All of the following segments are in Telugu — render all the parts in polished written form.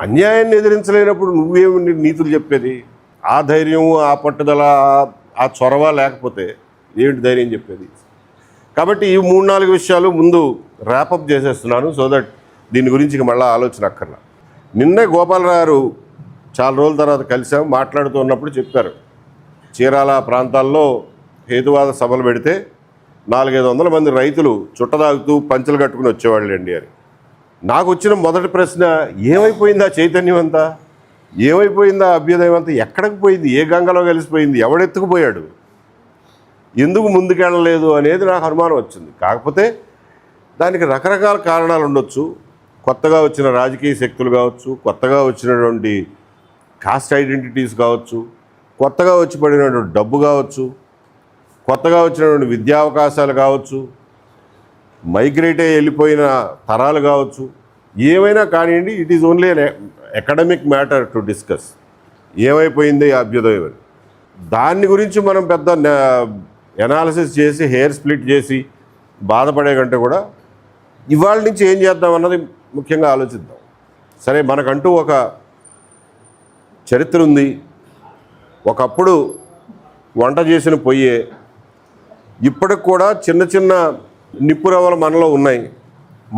అన్యాయాన్ని ఎదిరించలేనప్పుడు నువ్వేమి నీతులు చెప్పేది? ఆ ధైర్యం, ఆ పట్టుదల, ఆ చొరవ లేకపోతే ఏంటి ధైర్యం చెప్పేది? కాబట్టి ఈ 3-4 విషయాలు ముందు ర్యాపప్ చేసేస్తున్నాను, సో దట్ దీని గురించి మళ్ళీ ఆలోచన అక్కర్లా. నిన్నే గోపాలరావు చాలా రోజుల తర్వాత కలిసాం, మాట్లాడుతున్నప్పుడు చెప్పారు, చీరాల ప్రాంతాల్లో హేతువాద సభలు పెడితే 400-500 మంది రైతులు చుట్టదాగుతూ పంచెలు కట్టుకుని వచ్చేవాళ్ళండి అని. నాకు వచ్చిన మొదటి ప్రశ్న, ఏమైపోయిందా చైతన్యం అంతా? ఏమైపోయిందా అభ్యుదయం అంతా? ఎక్కడికి పోయింది? ఏ గంగలో కలిసిపోయింది? ఎవడెత్తుకుపోయాడు? ఎందుకు ముందుకెళ్ళలేదు అనేది నాకు అనుమానం వచ్చింది. కాకపోతే దానికి రకరకాల కారణాలు ఉండొచ్చు. కొత్తగా వచ్చిన రాజకీయ శక్తులు కావచ్చు, కొత్తగా వచ్చినటువంటి కాస్ట్ ఐడెంటిటీస్ కావచ్చు, కొత్తగా వచ్చి పడినటువంటి డబ్బు కావచ్చు, కొత్తగా వచ్చినటువంటి విద్యా అవకాశాలు కావచ్చు, మైగ్రేట్ అయ్యి వెళ్ళిపోయిన తరాలు కావచ్చు, ఏమైనా కానివ్వండి, it is only an academic matter to discuss. ఏమైపోయింది అభ్యుదయం అని. దాన్ని గురించి మనం పెద్ద ఎనాలిసిస్ చేసి హెయిర్ స్ప్లిట్ చేసి బాధపడే కంటే కూడా ఇవాళ నుంచి ఏం చేద్దాం అన్నది ముఖ్యంగా ఆలోచిద్దాం. సరే, మనకంటూ ఒక చరిత్ర ఉంది. ఒకప్పుడు వంట చేసిన పొయ్యే ఇప్పటికి కూడా చిన్న చిన్న నిప్పురవ్వలు మనలో ఉన్నాయి.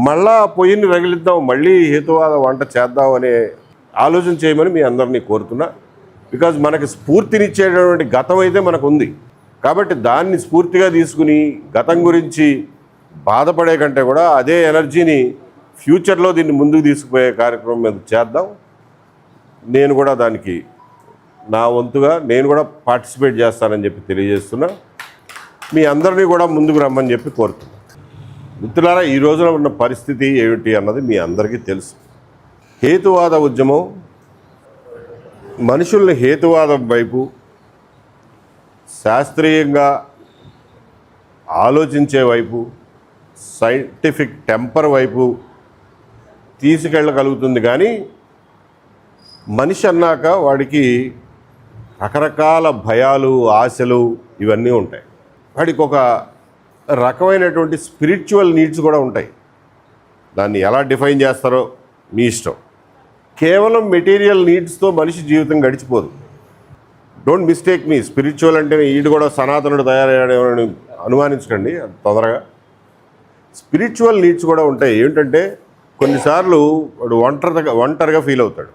మళ్ళా ఆ పొయ్యిని రగిలిద్దాం, మళ్ళీ హేతువాద వంట చేద్దాం అనే ఆలోచన చేయమని మీ అందరినీ కోరుతున్నా. బికాజ్ మనకి స్ఫూర్తినిచ్చేటటువంటి గతం అయితే మనకు ఉంది. కాబట్టి దాన్ని స్ఫూర్తిగా తీసుకుని గతం గురించి బాధపడే కంటే కూడా అదే ఎనర్జీని ఫ్యూచర్లో దీన్ని ముందుకు తీసుకుపోయే కార్యక్రమం మీద చేద్దాం. నేను కూడా దానికి నా వంతుగా నేను కూడా పార్టిసిపేట్ చేస్తానని చెప్పి తెలియజేస్తున్నా. మీ అందరినీ కూడా ముందుకు రమ్మని చెప్పి కోరుతున్నా. మిత్రులారా, ఈ రోజున ఉన్న పరిస్థితి ఏమిటి అన్నది మీ అందరికీ తెలుసు. హేతువాద ఉద్యమం మనుషుల్ని హేతువాదం వైపు, శాస్త్రీయంగా ఆలోచించే వైపు, సైంటిఫిక్ టెంపర్ వైపు తీసుకెళ్ళగలుగుతుంది. కానీ మనిషి అన్నాక వాడికి రకరకాల భయాలు, ఆశలు ఇవన్నీ ఉంటాయి. వాడికి ఒక రకమైనటువంటి స్పిరిచువల్ నీడ్స్ కూడా ఉంటాయి. దాన్ని ఎలా డిఫైన్ చేస్తారో మీ ఇష్టం. కేవలం మెటీరియల్ నీడ్స్తో మనిషి జీవితం గడిచిపోదు. Don't mistake me. స్పిరిచువల్ అంటే ఈడు కూడా సనాతనుడు తయారయ్యాడని అనుమానించకండి తొందరగా. స్పిరిచువల్ నీడ్స్ కూడా ఉంటాయి. ఏంటంటే కొన్నిసార్లు వాడు ఒంటరిగా ఫీల్ అవుతాడు.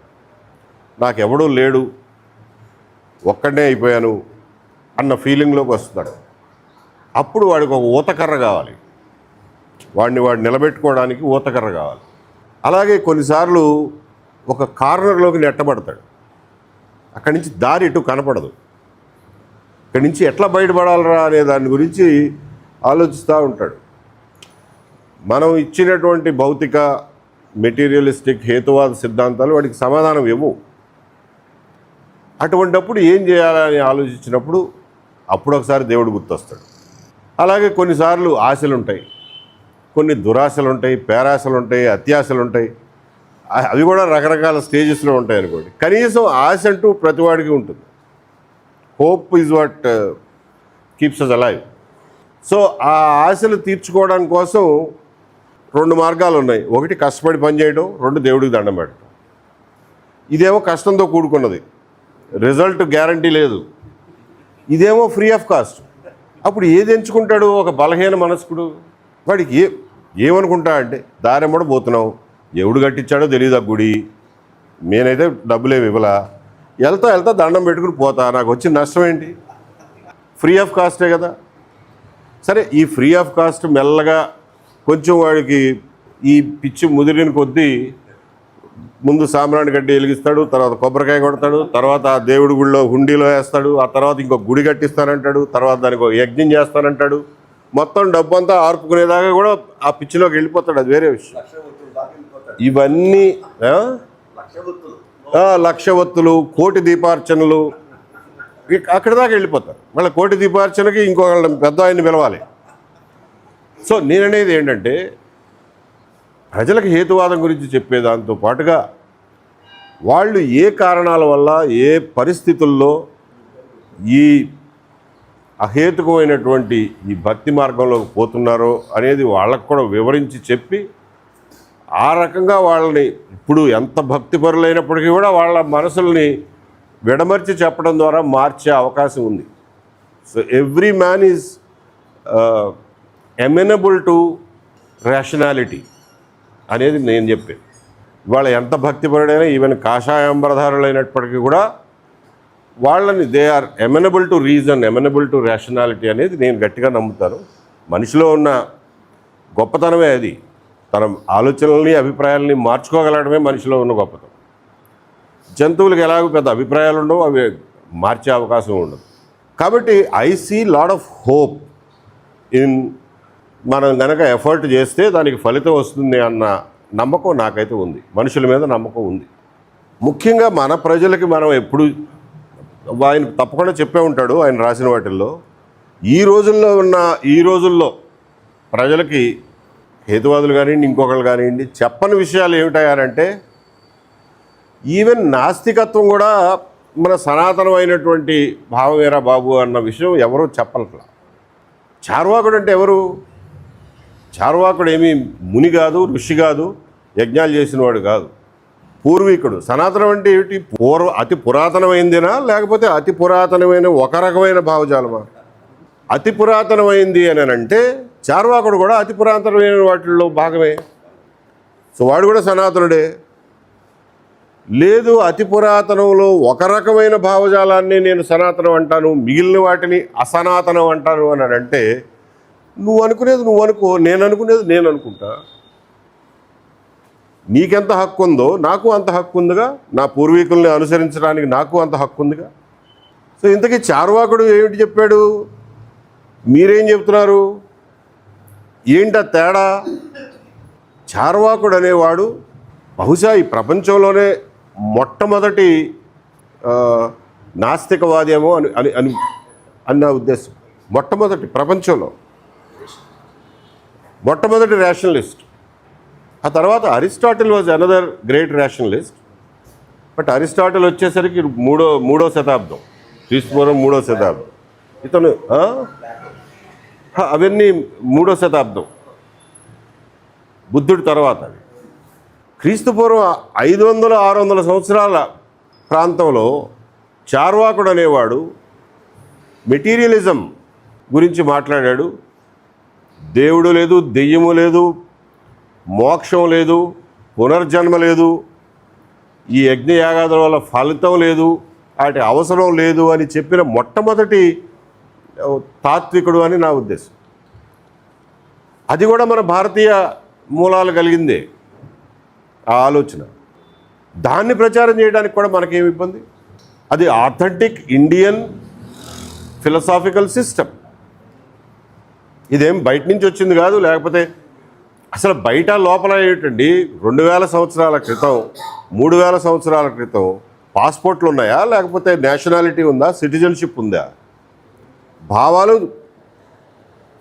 నాకెవడూ లేడు, ఒక్కడే అయిపోయాను అన్న ఫీలింగ్లోకి వస్తాడు. అప్పుడు వాడికి ఒక ఊతకర్ర కావాలి, వాడు నిలబెట్టుకోవడానికి ఊతకర్ర కావాలి. అలాగే కొన్నిసార్లు ఒక కార్నర్లోకి నెట్టబడతాడు. అక్కడి నుంచి దారి ఎటు కనపడదు. ఇక్కడి నుంచి ఎట్లా బయటపడాలరా అనే దాని గురించి ఆలోచిస్తూ ఉంటాడు. మనం ఇచ్చినటువంటి భౌతిక మెటీరియలిస్టిక్ హేతువాద సిద్ధాంతాలు వాడికి సమాధానం ఇవ్వవు. అటువంటిప్పుడు ఏం చేయాలని ఆలోచించినప్పుడు అప్పుడు ఒకసారి దేవుడు గుర్తొస్తాడు. అలాగే కొన్నిసార్లు ఆశలు ఉంటాయి, కొన్ని దురాశలు ఉంటాయి, పేరాశలు ఉంటాయి, అత్యాశలు ఉంటాయి. అవి కూడా రకరకాల స్టేజెస్లో ఉంటాయి అనుకోండి. కనీసం ఆశ అంటూ ప్రతివాడికి ఉంటుంది. Hope is what keeps us alive. So ఆ ఆశలు తీర్చుకోవడం కోసం 2 మార్గాలు ఉన్నాయి. ఒకటి కష్టపడి పనిచేయడం, 2 దేవుడికి దండం పెట్టడం. ఇదేమో కష్టంతో కూడుకున్నది, రిజల్ట్ గ్యారంటీ లేదు. ఇదేమో ఫ్రీ ఆఫ్ కాస్ట్. అప్పుడు ఏది ఎంచుకుంటాడు ఒక బలహీన మనస్కుడు? వాడికి ఏమనుకుంటా అంటే, దారెమ్మడ పోతున్నావు, ఎవడు కట్టించాడో తెలియదు ఆ గుడి, నేనైతే డబ్బులేమి ఇవ్వలా, వెళ్తా దండం పెట్టుకుని పోతా, నాకు వచ్చిన నష్టం ఏంటి? ఫ్రీ ఆఫ్ కాస్టే కదా. సరే, ఈ ఫ్రీ ఆఫ్ కాస్ట్ మెల్లగా కొంచెం వాడికి ఈ పిచ్చి ముదిరిన కొద్దీ ముందు సాంబ్రాణి గడ్డి వెలిగిస్తాడు, తర్వాత కొబ్బరికాయ కొడతాడు, తర్వాత ఆ దేవుడి గుడిలో హుండీలో వేస్తాడు, ఆ తర్వాత ఇంకో గుడి కట్టిస్తానంటాడు, తర్వాత దానికి ఒక యజ్ఞం చేస్తానంటాడు. మొత్తం డబ్బు అంతా ఆర్పుకునేదాకా కూడా ఆ పిచ్చిలోకి వెళ్ళిపోతాడు. అది వేరే విషయం. ఇవన్నీ లక్ష ఒత్తులు, కోటి దీపార్చనలు, అక్కడి దాకా వెళ్ళిపోతారు. మళ్ళీ కోటి దీపార్చనకి ఇంకో పెద్ద ఆయన్ని పిలవాలి. సో నేననేది ఏంటంటే, ప్రజలకు హేతువాదం గురించి చెప్పేదాంతో పాటుగా వాళ్ళు ఏ కారణాల వల్ల, ఏ పరిస్థితుల్లో ఈ అహేతుకమైనటువంటి ఈ భక్తి మార్గంలోకి పోతున్నారో అనేది వాళ్ళకు కూడా వివరించి చెప్పి, ఆ రకంగా వాళ్ళని ఇప్పుడు ఎంత భక్తిపరులైనప్పటికీ కూడా వాళ్ళ మనసుల్ని విడమర్చి చెప్పడం ద్వారా మార్చే అవకాశం ఉంది. So every man is amenable to rationality అనేది నేను చెప్పేది. ఇవాళ ఎంత భక్తిపరుడైనా ఈవెన్ కాషాయాంబరధారులైనప్పటికీ కూడా వాళ్ళని they are amenable to reason, amenable to rationality అనేది నేను గట్టిగా నమ్ముతాను. మనిషిలో ఉన్న గొప్పతనమే అది. తన ఆలోచనల్ని అభిప్రాయాలని మార్చుకోగలగడమే మనిషిలో ఉన్న గొప్పతనం. జంతువులకు ఎలాగో పెద్ద అభిప్రాయాలు ఉండవు, అవి మార్చే అవకాశం ఉండదు. కాబట్టి I see lot of hope in మనం కనుక ఎఫర్ట్ చేస్తే దానికి ఫలితం వస్తుంది అన్న నమ్మకం నాకైతే ఉంది. మనుషుల మీద నమ్మకం ఉంది. ముఖ్యంగా మన ప్రజలకి మనం ఎప్పుడు ఆయన తప్పకుండా చెప్పే ఉంటాడు ఆయన రాసిన వాటిల్లో, ఈ రోజుల్లో ప్రజలకి హేతువాదులు కానివ్వండి, ఇంకొకరు కానివ్వండి, చెప్పని విషయాలు ఏమిటాయంటే ఈవెన్ నాస్తికత్వం కూడా మన సనాతనమైనటువంటి భావమేరా బాబు అన్న విషయం ఎవరూ చెప్పట్లా. చార్వాకుడు అంటే ఎవరు? చార్వాకుడు ఏమీ ముని కాదు, ఋషి కాదు, యజ్ఞాలు చేసినవాడు కాదు, పూర్వీకుడు. సనాతనం అంటే ఏమిటి? అతి పురాతనమైందినా లేకపోతే అతి పురాతనమైన ఒక రకమైన భావజాలమా? అతి పురాతనమైంది అని అంటే చార్వాకుడు కూడా అతి పురాతనమైన వాటిల్లో భాగమే. సో వాడు కూడా సనాతనుడే. లేదు, అతి పురాతనంలో ఒక రకమైన భావజాలాన్ని నేను సనాతనం అంటాను, మిగిలిన వాటిని అసనాతనం అంటాను అని అంటే నువ్వు అనుకునేది నువ్వు అనుకో, నేను అనుకునేది నేను అనుకుంటా. నీకెంత హక్కు ఉందో నాకు అంత హక్కు ఉందిగా, నా పూర్వీకుల్ని అనుసరించడానికి నాకు అంత హక్కు ఉందిగా. సో ఇంతకీ చార్వాకుడు ఏమిటి చెప్పాడు? మీరేం చెప్తున్నారు? ఏంట తేడా? చార్వాకుడు అనేవాడు బహుశా ఈ ప్రపంచంలోనే మొట్టమొదటి నాస్తికవాది ఏమో అని అని అని అన్న ఉద్దేశం. మొట్టమొదటి ప్రపంచంలో మొట్టమొదటి రేషనలిస్ట్. ఆ తర్వాత Aristotle was another great rationalist. But Aristotle వచ్చేసరికి మూడో శతాబ్దం, క్రీస్తుపూర్వం 3వ శతాబ్దం. ఇతను అవన్నీ 3వ శతాబ్దం బుద్ధుడి తర్వాత. క్రీస్తుపూర్వం 500-600 సంవత్సరాల ప్రాంతంలో చార్వాకుడు అనేవాడు మెటీరియలిజం గురించి మాట్లాడాడు. దేవుడు లేదు, దెయ్యము లేదు, మోక్షం లేదు, పునర్జన్మ లేదు, ఈ యజ్ఞయాగాదుల వల్ల ఫలితం లేదు, వాటి అవసరం లేదు అని చెప్పిన మొట్టమొదటి తాత్వికుడు అని నా ఉద్దేశం. అది కూడా మన భారతీయ మూలాలు కలిగిందే ఆ ఆలోచన. దాన్ని ప్రచారం చేయడానికి కూడా మనకేమి ఇబ్బంది? అది ఆథెంటిక్ ఇండియన్ ఫిలసాఫికల్ సిస్టమ్. ఇదేం బయట నుంచి వచ్చింది కాదు. లేకపోతే అసలు బయట లోపల ఏమిటండి, 2000 సంవత్సరాల క్రితం 3000 సంవత్సరాల క్రితం పాస్పోర్ట్లు ఉన్నాయా, లేకపోతే నేషనాలిటీ ఉందా, సిటిజన్షిప్ ఉందా? భావాలు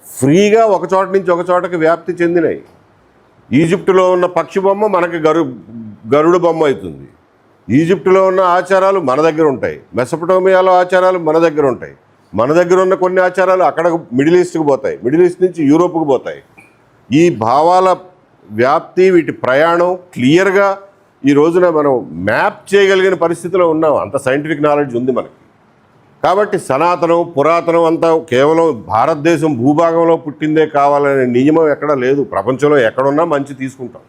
ఫ్రీగా ఒక చోట నుంచి ఒక చోటకి వ్యాప్తి చెందినాయి. ఈజిప్టులో ఉన్న పక్షి బొమ్మ మనకి గరుడు బొమ్మ అవుతుంది. ఈజిప్టులో ఉన్న ఆచారాలు మన దగ్గర ఉంటాయి, మెసొపటోమియాలో ఆచారాలు మన దగ్గర ఉంటాయి, మన దగ్గర ఉన్న కొన్ని ఆచారాలు అక్కడ మిడిల్ ఈస్ట్కి పోతాయి, మిడిల్ ఈస్ట్ నుంచి యూరోప్కి పోతాయి. ఈ భావాల వ్యాప్తి, వీటి ప్రయాణం క్లియర్గా ఈ రోజున మనం మ్యాప్ చేయగలిగిన పరిస్థితిలో ఉన్నాం. అంత సైంటిఫిక్ నాలెడ్జ్ ఉంది మనకి. కాబట్టి సనాతనం, పురాతనం అంతా కేవలం భారతదేశం భూభాగంలో పుట్టిందే కావాలనే నియమం ఎక్కడా లేదు. ప్రపంచంలో ఎక్కడున్నా మంచి తీసుకుంటాం.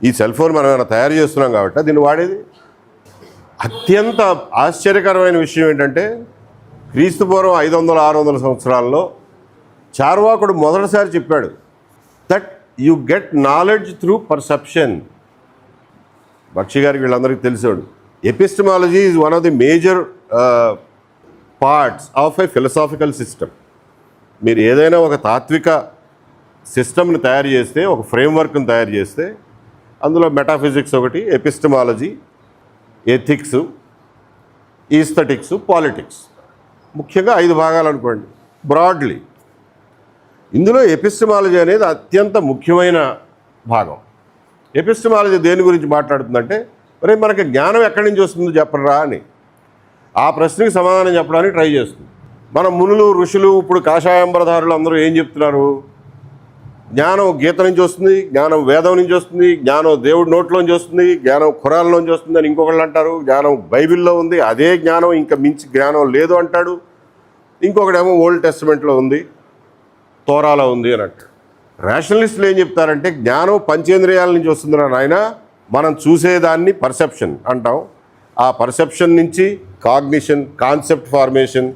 ఈ సెల్ ఫోన్ మనం ఏమైనా తయారు చేస్తున్నాం కాబట్టి దీన్ని వాడేది. అత్యంత ఆశ్చర్యకరమైన విషయం ఏంటంటే క్రీస్తుపూర్వం 500-600 సంవత్సరాల్లో చార్వాకుడు మొదటిసారి చెప్పాడు that you get knowledge through perception. Bakshi గారికి వీళ్ళందరికీ తెలిసాడు. Epistemology is one of the major parts of a philosophical system. మీరు ఏదైనా ఒక తాత్విక సిస్టమ్ని తయారు చేస్తే, ఒక ఫ్రేమ్వర్క్ని తయారు చేస్తే అందులో మెటాఫిజిక్స్ ఒకటి, ఎపిస్టమాలజీ, ఎథిక్స్, ఈస్థెటిక్స్, పాలిటిక్స్, ముఖ్యంగా 5 భాగాలు అనుకోండి బ్రాడ్లీ. ఇందులో ఎపిస్టమాలజీ అనేది అత్యంత ముఖ్యమైన భాగం. ఎపిస్టమాలజీ దేని గురించి మాట్లాడుతుందంటే, మరి మనకి జ్ఞానం ఎక్కడి నుంచి వస్తుందో చెప్పరా అని ఆ ప్రశ్నకి సమాధానం చెప్పడానికి ట్రై చేస్తుంది. మన మునులు, ఋషులు, ఇప్పుడు కాషాయాంబరధారులు అందరూ ఏం చెప్తున్నారు? జ్ఞానం గీత నుంచి వస్తుంది, జ్ఞానం వేదం నుంచి వస్తుంది, జ్ఞానం దేవుడి నోట్లోంచి వస్తుంది, జ్ఞానం ఖురాన్లోంచి వస్తుంది అని ఇంకొకళ్ళు అంటారు. జ్ఞానం బైబిల్లో ఉంది, అదే జ్ఞానం ఇంకా మించి జ్ఞానం లేదు అంటాడు. ఇంకొకడేమో ఓల్డ్ టెస్టమెంట్లో ఉంది, తోరాలో ఉంది అని అంటాడు. రేషనలిస్టులు ఏం చెప్తారంటే జ్ఞానం పంచేంద్రియాల నుంచి వస్తుందిరా నాయన, మనం చూసేదాన్ని పర్సెప్షన్ అంటాం, ఆ పర్సెప్షన్ నుంచి కాగ్నిషన్, కాన్సెప్ట్ ఫార్మేషన్.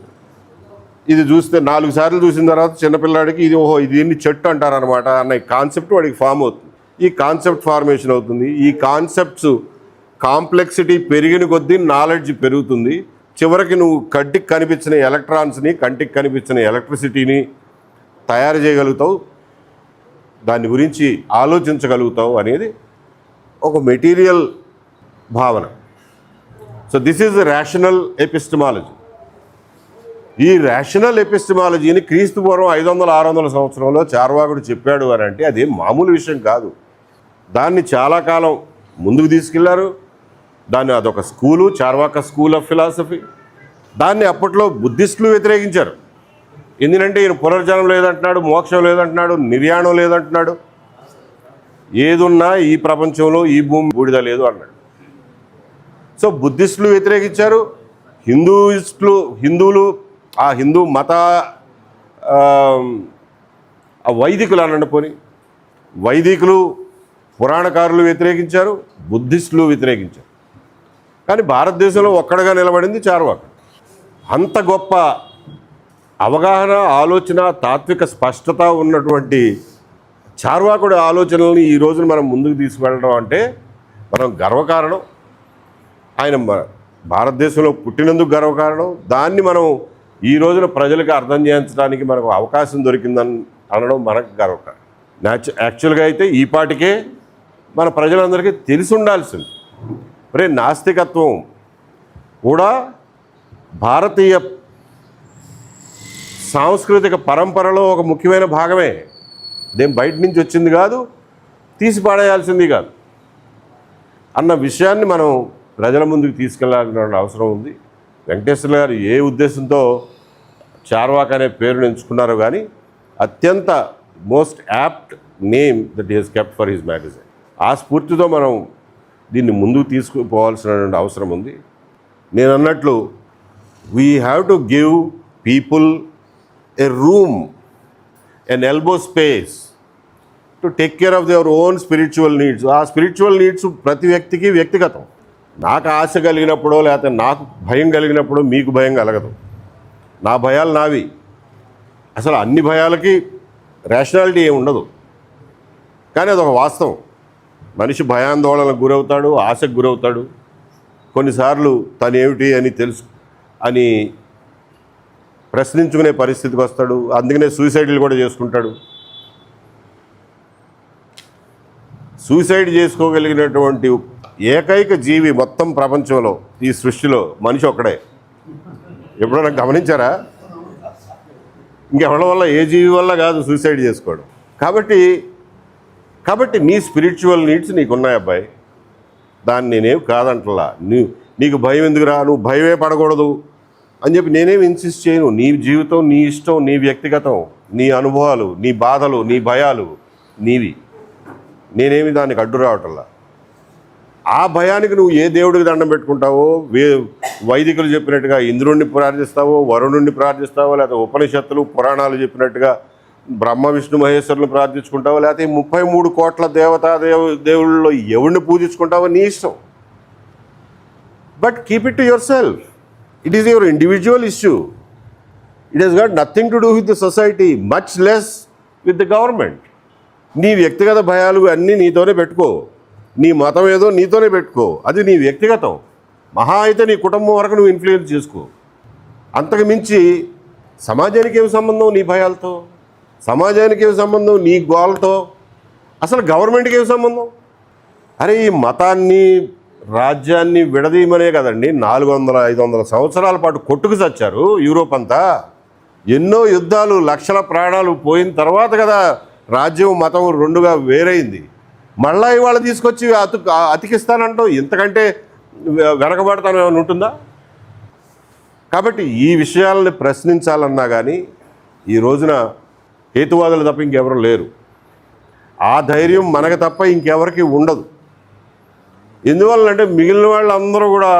ఇది చూస్తే 4 సార్లు చూసిన తర్వాత చిన్నపిల్లాడికి ఇది ఓహో ఇది దీన్ని చెట్టు అంటారనమాట అన్న కాన్సెప్ట్ వాడికి ఫామ్ అవుతుంది. ఈ కాన్సెప్ట్ ఫార్మేషన్ అవుతుంది. ఈ కాన్సెప్ట్స్ కాంప్లెక్సిటీ పెరిగిన కొద్దీ నాలెడ్జ్ పెరుగుతుంది. చివరికి నువ్వు కంటికి కనిపించిన ఎలక్ట్రాన్స్ని, కంటికి కనిపించిన ఎలక్ట్రిసిటీని తయారు చేయగలుగుతావు, దాని గురించి ఆలోచించగలుగుతావు అనేది ఒక మెటీరియల్ భావన. So this is rational epistemology. ఈ రేషనల్ ఎపిస్టమాలజీని క్రీస్తు పూర్వం 500-600 సంవత్సరంలో చార్వాకుడు చెప్పాడు అని అంటే అది మామూలు విషయం కాదు. దాన్ని చాలా కాలం ముందుకు తీసుకెళ్లారు. దాన్ని అదొక school, Charvaka school of philosophy. దాన్ని అప్పట్లో బుద్ధిస్టులు వ్యతిరేకించారు. ఎందుకంటే ఈయన పునర్జన్మ లేదంటున్నాడు, మోక్షం లేదంటున్నాడు, నిర్యాణం లేదంటున్నాడు, ఏదున్నా ఈ ప్రపంచంలో ఈ భూమి బూడిద లేదు అన్నాడు. సో బుద్ధిస్టులు వ్యతిరేకించారు. హిందువులు ఆ హిందూ మత వైదికులు అనండి పోని, వైదికులు పురాణకారులు వ్యతిరేకించారు, బుద్ధిస్టులు వ్యతిరేకించారు. కానీ భారతదేశంలో ఒక్కడగా నిలబడింది చార్వాకుడు. అంత గొప్ప అవగాహన, ఆలోచన, తాత్విక స్పష్టత ఉన్నటువంటి చార్వాకుడి ఆలోచనల్ని ఈ రోజున మనం ముందుకు తీసుకువెళ్ళడం అంటే మనం గర్వకారణం. ఆయన భారతదేశంలో పుట్టినందుకు గర్వకారణం. దాన్ని మనం ఈ రోజున ప్రజలకు అర్థం చేయించడానికి మనకు అవకాశం దొరికిందని అనడం మనకు గర్వకారణం. యాక్చువల్గా అయితే ఈ పాటికే మన ప్రజలందరికీ తెలిసి ఉండాల్సింది. మరి నాస్తికత్వం కూడా భారతీయ సాంస్కృతిక పరంపరలో ఒక ముఖ్యమైన భాగమే. దేం బయట నుంచి వచ్చింది కాదు, తీసి పాడేయాల్సింది కాదు అన్న విషయాన్ని మనం ప్రజల ముందుకు తీసుకెళ్లాల్సిన అవసరం ఉంది. వెంకటేశ్వర గారు ఏ ఉద్దేశంతో చార్వాక్ అనే పేరును ఎంచుకున్నారో కానీ అత్యంత most apt name that he he's kept for his magazine. ఆ స్ఫూర్తితో మనం దీన్ని ముందుకు తీసుకుపోవాల్సిన అవసరం ఉంది. నేను అన్నట్లు we have to give people a room, an elbow space to take care of their own spiritual needs. ఆ స్పిరిచువల్ నీడ్స్ ప్రతి వ్యక్తికి వ్యక్తిగతం. నాకు ఆశ కలిగినప్పుడో లేకపోతే నాకు భయం కలిగినప్పుడు మీకు భయం కలగదు. నా భయాలు నావి. అసలు అన్ని భయాలకి రేషనాలిటీ ఏమి ఉండదు. కానీ అదొక వాస్తవం. మనిషి భయాందోళనకు గురవుతాడు, ఆశకు గురవుతాడు. కొన్నిసార్లు తనేమిటి అని తెలుసు అని ప్రశ్నించుకునే పరిస్థితికి వస్తాడు. అందుకనే సూసైడ్లు కూడా చేసుకుంటాడు. సూసైడ్ చేసుకోగలిగినటువంటి ఏకైక జీవి మొత్తం ప్రపంచంలో, ఈ సృష్టిలో మనిషి ఒక్కడే. ఎప్పుడైనా గమనించారా? ఇంకెవరి వల్ల, ఏ జీవి వల్ల కాదు సూసైడ్ చేసుకోవడం. కాబట్టి నీ స్పిరిచువల్ నీడ్స్ నీకున్నాయి అబ్బాయి, దాన్ని నేనేం కాదంటలా. నీకు భయం ఎందుకురా, నువ్వు భయమే పడకూడదు అని చెప్పి నేనేం ఇన్సిస్ట్ చేయను. నీ జీవితం, నీ ఇష్టం, నీ వ్యక్తిగతం, నీ అనుభవాలు, నీ బాధలు, నీ భయాలు నీవి. నేనేమి దానికి అడ్డు రావటంలా. ఆ భయానికి నువ్వు ఏ దేవుడికి దండం పెట్టుకుంటావో, వైదికులు చెప్పినట్టుగా ఇంద్రుణ్ణి ప్రార్థిస్తావో, వరుణుణ్ణి ప్రార్థిస్తావో, లేకపోతే ఉపనిషత్తులు పురాణాలు చెప్పినట్టుగా బ్రహ్మ విష్ణు మహేశ్వరులు ప్రార్థించుకుంటావో, లేకపోతే 33 కోట్ల దేవుళ్ళలో ఎవరిని పూజించుకుంటావో నీ ఇష్టం. But keep it to your self. It is your individual issue. It has got nothing to do with the society, much less with the government. నీ వ్యక్తిగత భయాలు అన్నీ నీతోనే పెట్టుకో. నీ మతం ఏదో నీతోనే పెట్టుకో. అది నీ వ్యక్తిగతం. మహా అయితే నీ కుటుంబం వరకు నువ్వు ఇన్ఫ్లుయెన్స్ చేసుకో. అంతకు మించి సమాజానికి ఏమి సంబంధం నీ భయాలతో? సమాజానికి ఏమి సంబంధం నీ గోలతో? అసలు గవర్నమెంట్కి ఏమి సంబంధం? అరే ఈ మతాన్ని, రాజ్యాన్ని విడదీయమనే కదండి 400-500 సంవత్సరాల పాటు కొట్టుకు చచ్చారు యూరోప్ అంతా. ఎన్నో యుద్ధాలు, లక్షల ప్రాణాలు పోయిన తర్వాత కదా రాజ్యం మతం రెండుగా వేరైంది. మళ్ళా ఇవాళ తీసుకొచ్చి అతికిస్తానంటూ ఇంతకంటే వెనకబడతాను ఏమైనా ఉంటుందా? కాబట్టి ఈ విషయాలని ప్రశ్నించాలన్నా కానీ ఈ రోజున హేతువాదులు తప్ప ఇంకెవరూ లేరు. ఆ ధైర్యం మనకు తప్ప ఇంకెవరికి ఉండదు. ఎందువల్లంటే మిగిలిన వాళ్ళందరూ కూడా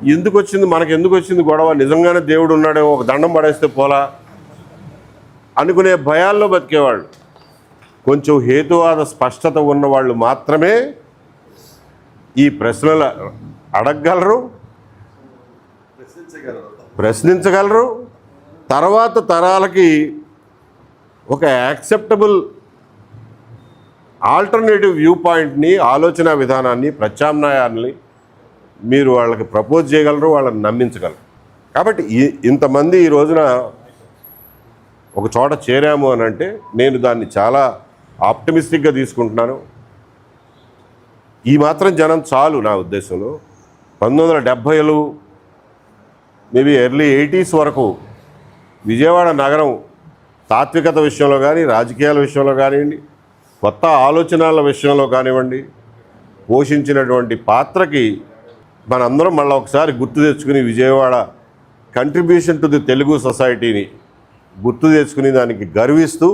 ఎందుకు వచ్చింది, మనకు ఎందుకు వచ్చింది గొడవ, నిజంగానే దేవుడు ఉన్నాడేమో, ఒక దండం పడేస్తే పోలా అనుకునే భయాల్లో బతికేవాళ్ళు. కొంచెం హేతువాద స్పష్టత ఉన్నవాళ్ళు మాత్రమే ఈ ప్రశ్నలు అడగగలరు, ప్రశ్నించగలరు. తర్వాత తరాలకి ఒక యాక్సెప్టబుల్ ఆల్టర్నేటివ్ వ్యూ పాయింట్ని, ఆలోచన విధానాన్ని, ప్రత్యామ్నాయాన్ని మీరు వాళ్ళకి ప్రపోజ్ చేయగలరు, వాళ్ళని నమ్మించగలరు. కాబట్టి ఇంతమంది ఈ రోజున ఒక చోట చేరాము అని అంటే నేను దాన్ని చాలా ఆప్టమిస్టిక్గా తీసుకుంటున్నాను. ఈ మాత్రం జనం చాలు నా ఉద్దేశంలో. 1970లు మేబీ ఎర్లీ 80s వరకు విజయవాడ నగరం తాత్వికత విషయంలో కానీ, రాజకీయాల విషయంలో కానివ్వండి, కొత్త ఆలోచనల విషయంలో కానివ్వండి, పోషించినటువంటి పాత్రకి మనందరం మళ్ళీ ఒకసారి గుర్తు తెచ్చుకుని Vijayawada contribution to the Telugu సొసైటీని గుర్తు తెచ్చుకుని దానికి గర్విస్తూ